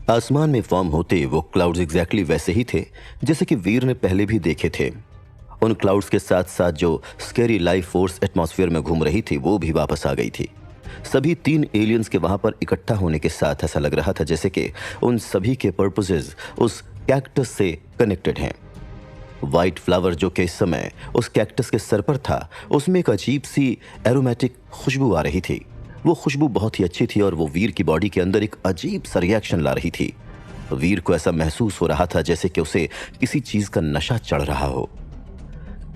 आसमान में फॉर्म होते वो क्लाउड्स एग्जैक्टली वैसे ही थे जैसे कि वीर ने पहले भी देखे थे। उन क्लाउड्स के साथ साथ जो स्कैरी लाइफ फोर्स एटमॉस्फेयर में घूम रही थी वो भी वापस आ गई थी। सभी 3 एलियंस के वहां पर इकट्ठा होने के साथ ऐसा लग रहा था जैसे कि उन सभी के पर्पसेस उस कैक्टस से कनेक्टेड हैं। व्हाइट फ्लावर जो कि इस समय उस कैक्टस के सर पर था, उसमें एक अजीब सी एरोमेटिक खुशबू आ रही थी। वो खुशबू बहुत ही अच्छी थी और वो वीर की बॉडी के अंदर एक अजीब सा रिएक्शन ला रही थी। वीर को ऐसा महसूस हो रहा था जैसे कि उसे किसी चीज का नशा चढ़ रहा हो।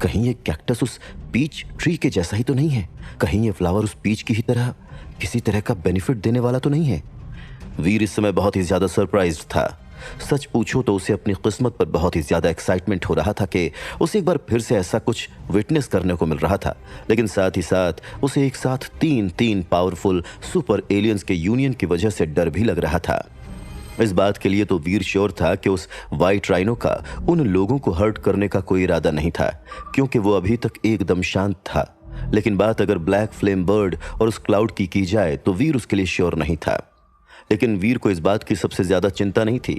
कहीं ये कैक्टस उस पीच ट्री के जैसा ही तो नहीं है? कहीं ये फ्लावर उस पीच की ही तरह किसी तरह का बेनिफिट देने वाला तो नहीं है? वीर इस समय बहुत ही ज्यादा सरप्राइज्ड था। सच पूछो तो उसे अपनी किस्मत पर बहुत ही ज्यादा एक्साइटमेंट हो रहा था कि उसे एक बार फिर से ऐसा कुछ विटनेस करने को मिल रहा था, लेकिन साथ ही साथ उसे एक साथ तीन पावरफुल सुपर एलियंस के यूनियन की वजह से डर भी लग रहा था। इस बात के लिए तो वीर श्योर था कि उस वाइट राइनो का उन लोगों को हर्ट करने का कोई इरादा नहीं था, क्योंकि वो अभी तक एकदम शांत था। लेकिन बात अगर ब्लैक फ्लेम बर्ड और उस क्लाउड की जाए तो वीर उसके लिए श्योर नहीं था। लेकिन वीर को इस बात की सबसे ज्यादा चिंता नहीं थी।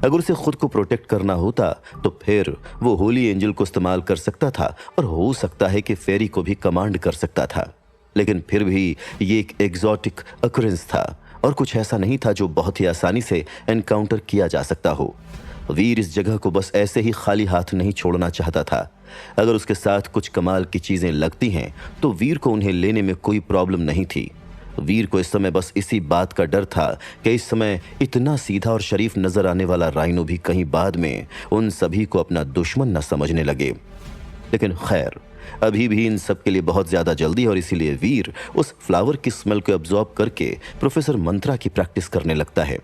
अगर उसे खुद को प्रोटेक्ट करना होता तो फिर वो होली एंजल को इस्तेमाल कर सकता था और हो सकता है कि फेरी को भी कमांड कर सकता था। लेकिन फिर भी ये एक एग्जॉटिक अकरेंस था और कुछ ऐसा नहीं था जो बहुत ही आसानी से एनकाउंटर किया जा सकता हो। वीर इस जगह को बस ऐसे ही खाली हाथ नहीं छोड़ना चाहता था। अगर उसके साथ कुछ कमाल की चीजें लगती हैं तो वीर को उन्हें लेने में कोई प्रॉब्लम नहीं थी। वीर को इस समय बस इसी बात का डर था कि इस समय इतना सीधा और शरीफ नजर आने वाला राइनो भी कहीं बाद में उन सभी को अपना दुश्मन न समझने लगे। लेकिन खैर, अभी भी इन सब के लिए बहुत ज्यादा जल्दी, और इसीलिए वीर उस फ्लावर की स्मेल को एब्जॉर्ब करके प्रोफेसर मंत्रा की प्रैक्टिस करने लगता है।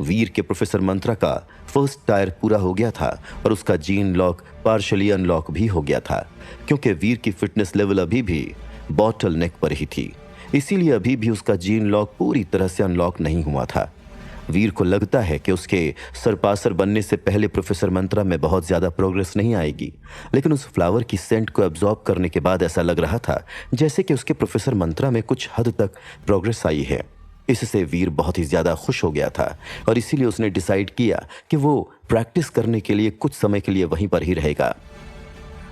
वीर के प्रोफेसर मंत्रा का फर्स्ट टायर पूरा हो गया था और उसका जीन लॉक पार्शली अनलॉक भी हो गया था, क्योंकि वीर की फिटनेस लेवल अभी भी बॉटल नेक पर ही थी। इसीलिए अभी भी उसका जीन लॉक पूरी तरह से अनलॉक नहीं हुआ था। वीर को लगता है कि उसके सरपासर बनने से पहले प्रोफेसर मंत्रा में बहुत ज्यादा प्रोग्रेस नहीं आएगी, लेकिन उस फ्लावर की सेंट को एब्जॉर्ब करने के बाद ऐसा लग रहा था जैसे कि उसके प्रोफेसर मंत्रा में कुछ हद तक प्रोग्रेस आई है। इससे वीर बहुत ही ज्यादा खुश हो गया था और इसीलिए उसने डिसाइड किया कि वो प्रैक्टिस करने के लिए कुछ समय के लिए वहीं पर ही रहेगा।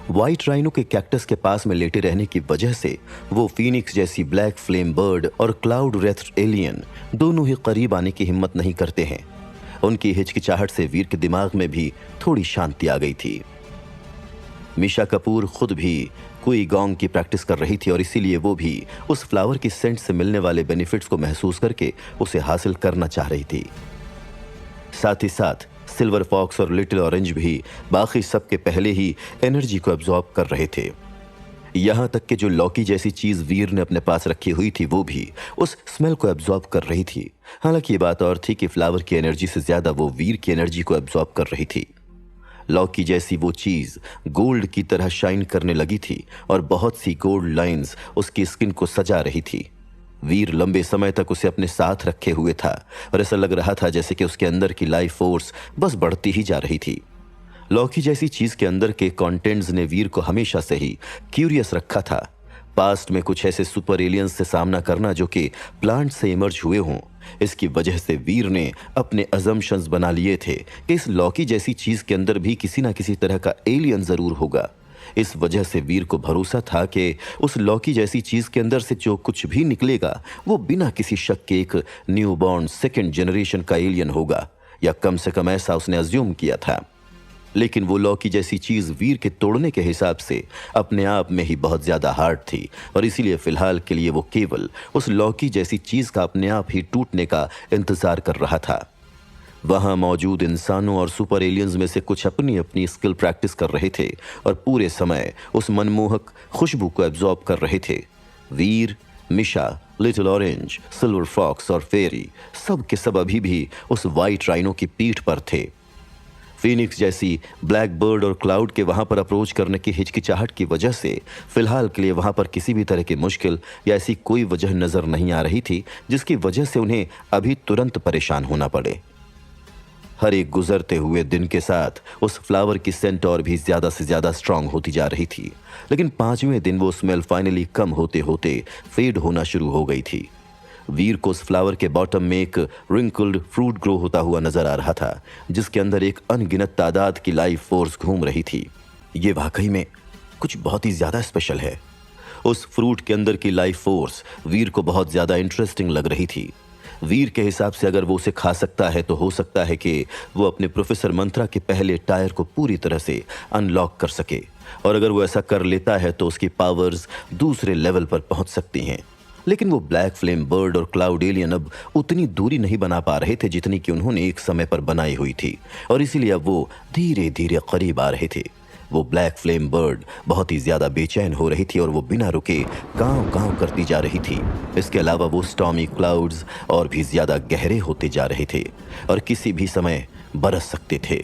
व्हाइट राइनो के कैक्टस के पास में लेटे रहने की वजह से वो फीनिक्स जैसी ब्लैक फ्लेम बर्ड और क्लाउड रेथ एलियन दोनों ही करीब आने की हिम्मत नहीं करते हैं। उनकी हिचकिचाहट से वीर के दिमाग में भी थोड़ी शांति आ गई थी। मिशा कपूर खुद भी कोई गॉन्ग की प्रैक्टिस कर रही थी और इसीलिए वो भी उस फ्लावर की सेंट से मिलने वाले बेनिफिट्स को महसूस करके उसे हासिल करना चाह रही थी। साथ ही साथ सिल्वर फॉक्स और लिटिल ऑरेंज भी बाकी सबके पहले ही एनर्जी को एब्जॉर्ब कर रहे थे। यहां तक कि जो लौकी जैसी चीज वीर ने अपने पास रखी हुई थी वो भी उस स्मेल को एब्जॉर्ब कर रही थी। हालांकि ये बात और थी कि फ्लावर की एनर्जी से ज्यादा वो वीर की एनर्जी को एब्जॉर्ब कर रही थी। लौकी जैसी वो चीज गोल्ड की तरह शाइन करने लगी थी और बहुत सी गोल्ड लाइंस उसकी स्किन को सजा रही थी। वीर लंबे समय तक उसे अपने साथ रखे हुए था और ऐसा लग रहा था जैसे कि उसके अंदर की लाइफ फोर्स बस बढ़ती ही जा रही थी। लौकी जैसी चीज के अंदर के कंटेंट्स ने वीर को हमेशा से ही क्यूरियस रखा था। पास्ट में कुछ ऐसे सुपर एलियंस से सामना करना जो कि प्लांट से इमर्ज हुए हों, इसकी वजह से वीर ने अपने अजम्पशंस बना लिए थे कि इस लौकी जैसी चीज के अंदर भी किसी ना किसी तरह का एलियन जरूर होगा। इस वजह से वीर को भरोसा था कि उस लौकी जैसी चीज के अंदर से जो कुछ भी निकलेगा वो बिना किसी शक के एक न्यू बॉर्न सेकेंड जनरेशन का एलियन होगा, या कम से कम ऐसा उसने अज्यूम किया था। लेकिन वो लौकी जैसी चीज वीर के तोड़ने के हिसाब से अपने आप में ही बहुत ज्यादा हार्ड थी और इसीलिए फिलहाल के लिए वो केवल उस लौकी जैसी चीज का अपने आप ही टूटने का इंतजार कर रहा था। वहां मौजूद इंसानों और सुपर एलियंस में से कुछ अपनी अपनी स्किल प्रैक्टिस कर रहे थे और पूरे समय उस मनमोहक खुशबू को एब्जॉर्ब कर रहे थे। वीर, मिशा, लिटिल ऑरेंज, सिल्वर फॉक्स और फेरी सब के सब अभी भी उस वाइट राइनो की पीठ पर थे। फीनिक्स जैसी ब्लैक बर्ड और क्लाउड के वहां पर अप्रोच करने की हिचकिचाहट की वजह से फिलहाल के लिए वहां पर किसी भी तरह की मुश्किल या ऐसी कोई वजह नजर नहीं आ रही थी जिसकी वजह से उन्हें अभी तुरंत परेशान होना पड़े। हर एक गुजरते हुए दिन के साथ उस फ्लावर की सेंट और भी ज्यादा से ज्यादा स्ट्रांग होती जा रही थी, लेकिन 5वें दिन वो स्मेल फाइनली कम होते होते फेड होना शुरू हो गई थी। वीर को उस फ्लावर के बॉटम में एक रिंकल्ड फ्रूट ग्रो होता हुआ नजर आ रहा था, जिसके अंदर एक अनगिनत तादाद की लाइफ फोर्स घूम रही थी। ये वाकई में कुछ बहुत ही ज्यादा स्पेशल है। उस फ्रूट के अंदर की लाइफ फोर्स वीर को बहुत ज्यादा इंटरेस्टिंग लग रही थी। वीर के हिसाब से अगर वो उसे खा सकता है तो हो सकता है कि वो अपने प्रोफेसर मंत्रा के पहले टायर को पूरी तरह से अनलॉक कर सके, और अगर वो ऐसा कर लेता है तो उसकी पावर्स दूसरे लेवल पर पहुंच सकती हैं। लेकिन वो ब्लैक फ्लेम बर्ड और क्लाउड एलियन अब उतनी दूरी नहीं बना पा रहे थे जितनी कि उन्होंने एक समय पर बनाई हुई थी, और इसीलिए अब वो धीरे धीरे करीब आ रहे थे। वो ब्लैक फ्लेम बर्ड बहुत ही ज्यादा बेचैन हो रही थी और वो बिना रुके कांव कांव करती जा रही थी। इसके अलावा वो स्टॉर्मी क्लाउड्स और भी ज्यादा गहरे होते जा रहे थे और किसी भी समय बरस सकते थे।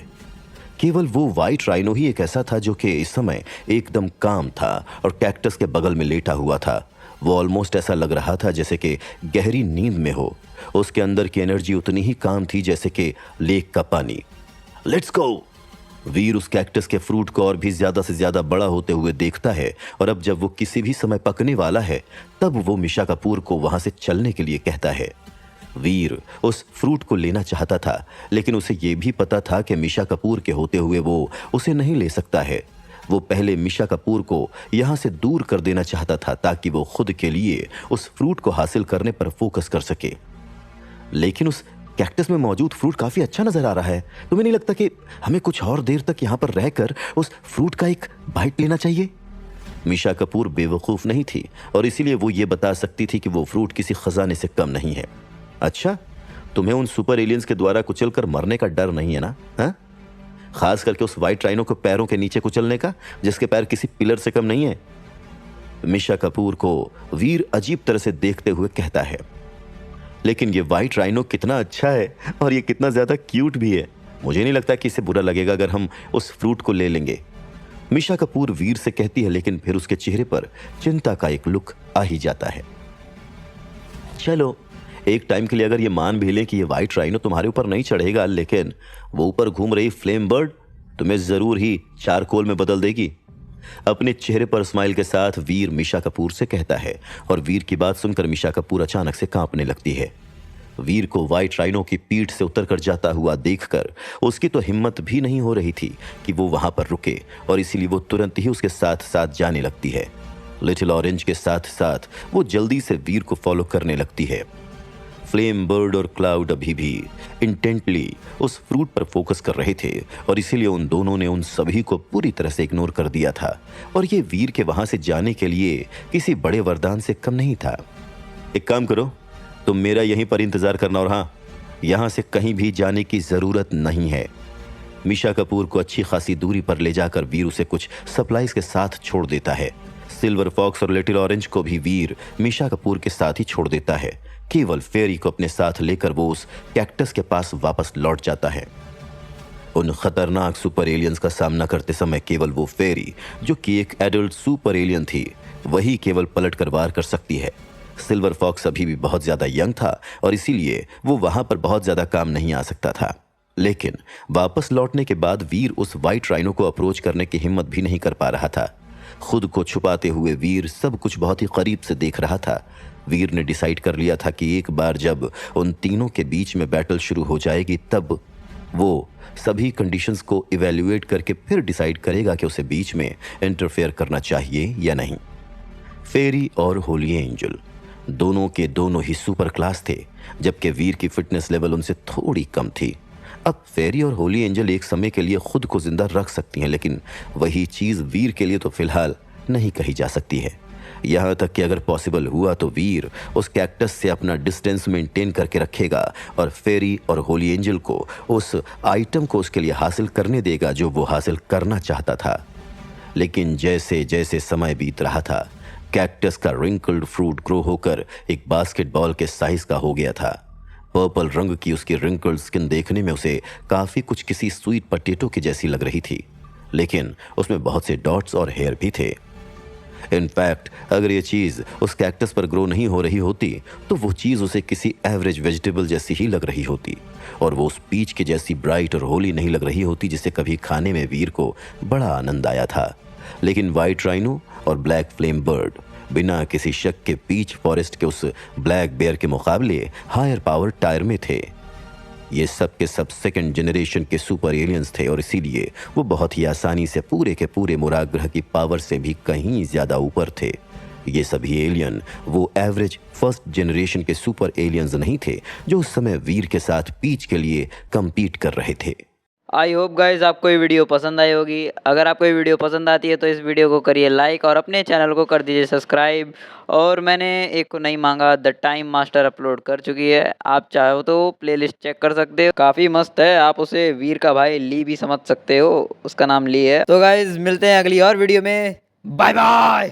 केवल वो व्हाइट राइनो ही एक ऐसा था जो कि इस समय एकदम काम था और कैक्टस के बगल में लेटा हुआ था। वो ऑलमोस्ट ऐसा लग रहा था जैसे कि गहरी नींद में हो। उसके अंदर की एनर्जी उतनी ही काम थी जैसे कि लेक का पानी। Let's go! वीर उस कैक्टस के फ्रूट को और भी ज्यादा से ज्यादा बड़ा होते हुए देखता है, और अब जब वो किसी भी समय पकने वाला है तब वो मिशा कपूर को वहां से चलने के लिए कहता है। वीर उस फ्रूट को लेना चाहता था, लेकिन उसे ये भी पता था कि मिशा कपूर के होते हुए वो उसे नहीं ले सकता है। वो पहले मिशा कपूर को यहां से दूर कर देना चाहता था ताकि वो खुद के लिए उस फ्रूट को हासिल करने पर फोकस कर सके। लेकिन उस कैक्टस में मौजूद फ्रूट काफी अच्छा नजर आ रहा है। तुम्हें नहीं लगता कि हमें कुछ और देर तक यहां पर रहकर उस फ्रूट का एक बाइट लेना चाहिए? मिशा कपूर बेवकूफ नहीं थी और इसीलिए वो ये बता सकती थी कि वो फ्रूट किसी खजाने से कम नहीं है। अच्छा, तुम्हें उन सुपर एलियंस के द्वारा कुचलकर मरने का डर नहीं है ना? हाँ? खास करके उस व्हाइट राइनो को पैरों के नीचे कुचलने का, जिसके पैर किसी पिलर से कम नहीं है। मिशा कपूर को वीर अजीब तरह से देखते हुए कहता है। लेकिन ये व्हाइट राइनो कितना अच्छा है और ये कितना ज्यादा क्यूट भी है। मुझे नहीं लगता कि इसे बुरा लगेगा अगर हम उस फ्रूट को ले लेंगे। मिशा कपूर वीर से कहती है, लेकिन फिर उसके चेहरे पर चिंता का एक लुक आ ही जाता है। चलो, एक टाइम के लिए अगर ये मान भी लें कि ये व्हाइट राइनो तुम्हारे ऊपर नहीं चढ़ेगा, लेकिन वो ऊपर घूम रही फ्लेम बर्ड तुम्हें जरूर ही चारकोल में बदल देगी। अपने चेहरे पर स्माइल के साथ वीर मिशा कपूर से कहता है, और वीर की बात सुनकर मिशा कपूर अचानक से कांपने लगती है। वीर को व्हाइट राइनो की पीठ से उतरकर जाता हुआ देखकर उसकी तो हिम्मत भी नहीं हो रही थी कि वो वहां पर रुके, और इसीलिए वो तुरंत ही उसके साथ साथ जाने लगती है। लिटिल ऑरेंज के साथ साथ वो जल्दी से वीर को फॉलो करने लगती है। फ्लेम बर्ड और क्लाउड अभी भी इंटेंटली उस फ्रूट पर फोकस कर रहे थे, और इसीलिए उन दोनों ने उन सभी को पूरी तरह से इग्नोर कर दिया था, और ये वीर के वहां से जाने के लिए किसी बड़े वरदान से कम नहीं था। एक काम करो, तुम मेरा यहीं पर इंतजार करना, और हाँ, यहां से कहीं भी जाने की जरूरत नहीं है। मिशा कपूर को अच्छी खासी दूरी पर ले जाकर वीर उसे कुछ सप्लाईज के साथ छोड़ देता है। सिल्वर फॉक्स और लिटिल ऑरेंज को भी वीर मिशा कपूर के साथ ही छोड़ देता है। केवल फेरी को अपने साथ लेकर वो उस कैक्टस के पास वापस लौट जाता है। उन खतरनाक सुपर एलियंस का सामना करते समय केवल वो फेरी, जो कि एक एडल्ट सुपर एलियन थी, वही केवल पलट कर वार कर सकती है। सिल्वर फॉक्स अभी भी बहुत ज्यादा यंग था और इसीलिए वो वहां पर बहुत ज्यादा काम नहीं आ सकता था। लेकिन वापस लौटने के बाद वीर उस व्हाइट राइनो को अप्रोच करने की हिम्मत भी नहीं कर पा रहा था। खुद को छुपाते हुए वीर सब कुछ बहुत ही करीब से देख रहा था। वीर ने डिसाइड कर लिया था कि एक बार जब उन तीनों के बीच में बैटल शुरू हो जाएगी तब वो सभी कंडीशंस को इवैल्यूएट करके फिर डिसाइड करेगा कि उसे बीच में इंटरफेयर करना चाहिए या नहीं। फेरी और होली एंजल दोनों के दोनों ही सुपर क्लास थे, जबकि वीर की फिटनेस लेवल उनसे थोड़ी कम थी। अब फेरी और होली एंजल एक समय के लिए खुद को जिंदा रख सकती हैं, लेकिन वही चीज वीर के लिए तो फिलहाल नहीं कही जा सकती है। यहां तक कि अगर पॉसिबल हुआ तो वीर उस कैक्टस से अपना डिस्टेंस मेंटेन करके रखेगा और फेरी और होली एंजल को उस आइटम को उसके लिए हासिल करने देगा जो वो हासिल करना चाहता था। लेकिन जैसे जैसे समय बीत रहा था, कैक्टस का रिंकल्ड फ्रूट ग्रो होकर एक बास्केटबॉल के साइज का हो गया था। पर्पल रंग की उसकी रिंकल्ड स्किन देखने में उसे काफी कुछ किसी स्वीट पोटैटो की जैसी लग रही थी, लेकिन उसमें बहुत से डॉट्स और हेयर भी थे। इनफैक्ट अगर ये चीज उस कैक्टस पर ग्रो नहीं हो रही होती तो वो चीज उसे किसी एवरेज वेजिटेबल जैसी ही लग रही होती, और वो उस पीच के जैसी ब्राइट और होली नहीं लग रही होती जिसे कभी खाने में वीर को बड़ा आनंद आया था। लेकिन व्हाइट राइनो और ब्लैक फ्लेम बर्ड बिना किसी शक के पीच फॉरेस्ट के उस ब्लैक बेयर के मुकाबले हायर पावर टायर में थे। ये सब के सब सेकंड जनरेशन के सुपर एलियंस थे और इसीलिए वो बहुत ही आसानी से पूरे के पूरे मुराद ग्रह की पावर से भी कहीं ज्यादा ऊपर थे। ये सभी एलियन वो एवरेज फर्स्ट जनरेशन के सुपर एलियंस नहीं थे जो उस समय वीर के साथ पीच के लिए compete कर रहे थे। आई होप गाइज आपको ये वीडियो पसंद आई होगी। अगर आपको ये वीडियो पसंद आती है तो इस वीडियो को करिए लाइक और अपने चैनल को कर दीजिए सब्सक्राइब। और मैंने एक को नहीं मांगा द टाइम मास्टर अपलोड कर चुकी है, आप चाहो तो प्लेलिस्ट चेक कर सकते हो, काफ़ी मस्त है। आप उसे वीर का भाई ली भी समझ सकते हो, उसका नाम ली है। तो गाइज मिलते हैं अगली और वीडियो में, बाय बाय।